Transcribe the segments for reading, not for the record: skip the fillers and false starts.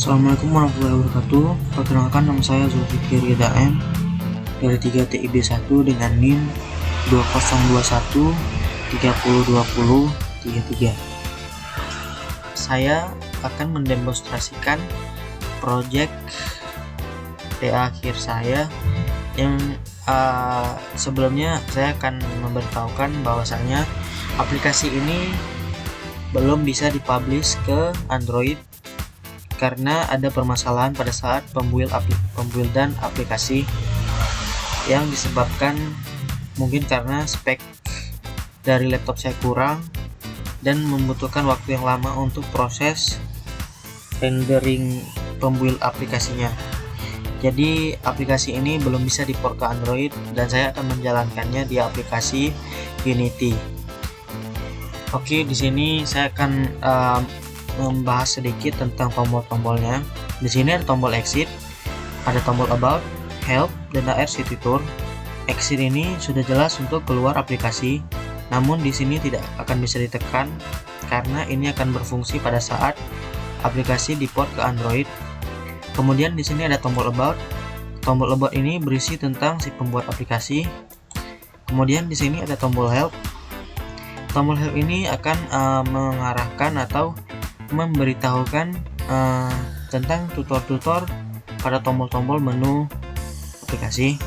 Assalamualaikum warahmatullahi wabarakatuh. Perkenalkan, nama saya Zulfikri Ridha M dari 3 TIB 1 dengan NIM 2021 3020 33. Saya akan mendemonstrasikan project TA akhir saya yang sebelumnya saya akan memberitahukan bahwasanya aplikasi ini belum bisa dipublish ke Android karena ada permasalahan pada saat pembuildan aplikasi yang disebabkan mungkin karena spek dari laptop saya kurang dan membutuhkan waktu yang lama untuk proses rendering pembuild aplikasinya. Jadi aplikasi ini belum bisa diport ke Android dan saya akan menjalankannya di aplikasi Unity. Oke, di sini saya akan membahas sedikit tentang tombol-tombolnya. Di sini ada tombol exit, ada tombol about, help, dan RCT tour. Exit ini sudah jelas untuk keluar aplikasi, namun di sini tidak akan bisa ditekan karena ini akan berfungsi pada saat aplikasi diport ke Android. Kemudian di sini ada tombol about. Tombol about ini berisi tentang si pembuat aplikasi. Kemudian di sini ada tombol help. Tombol help ini akan mengarahkan atau memberitahukan tentang tutor-tutor pada tombol-tombol menu aplikasi.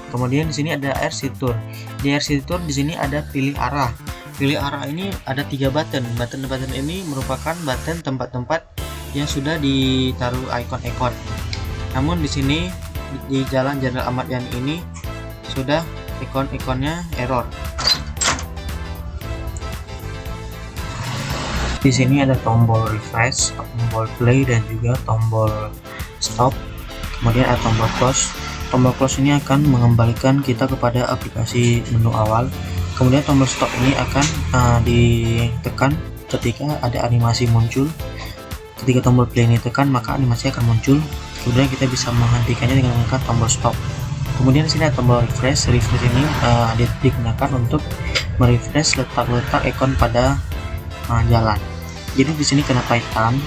Kemudian di sini ada RC Tour. Di RC Tour di sini ada pilih arah. Pilih arah ini ada 3 button. Button-button ini merupakan button tempat-tempat yang sudah ditaruh ikon-ikon. Namun di sini di Jalan Jenderal Ahmad Yani ini sudah ikon-ikonnya error. Di sini ada tombol refresh, tombol play, dan juga tombol stop. Kemudian ada tombol close. Tombol close ini akan mengembalikan kita kepada aplikasi menu awal. Kemudian tombol stop ini akan ditekan ketika ada animasi muncul. Ketika tombol play ini tekan, maka animasi akan muncul. Kemudian kita bisa menghentikannya dengan menekan tombol stop. Kemudian di sini ada tombol refresh. Refresh ini digunakan untuk merefresh letak-letak ikon pada jalan. Jadi di sini kenapa hitam?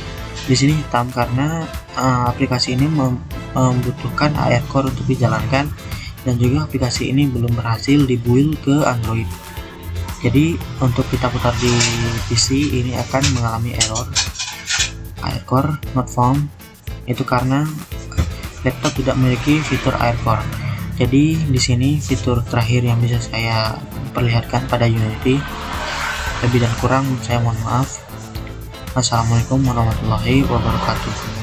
Di sini hitam karena aplikasi ini membutuhkan AR Core untuk dijalankan dan juga aplikasi ini belum berhasil dibuild ke Android. Jadi untuk kita putar di PC ini akan mengalami error AR Core not found. Itu karena laptop tidak memiliki fitur AR Core. Jadi di sini fitur terakhir yang bisa saya perlihatkan pada Unity. Lebih dan kurang saya mohon maaf. Wassalamualaikum warahmatullahi wabarakatuh.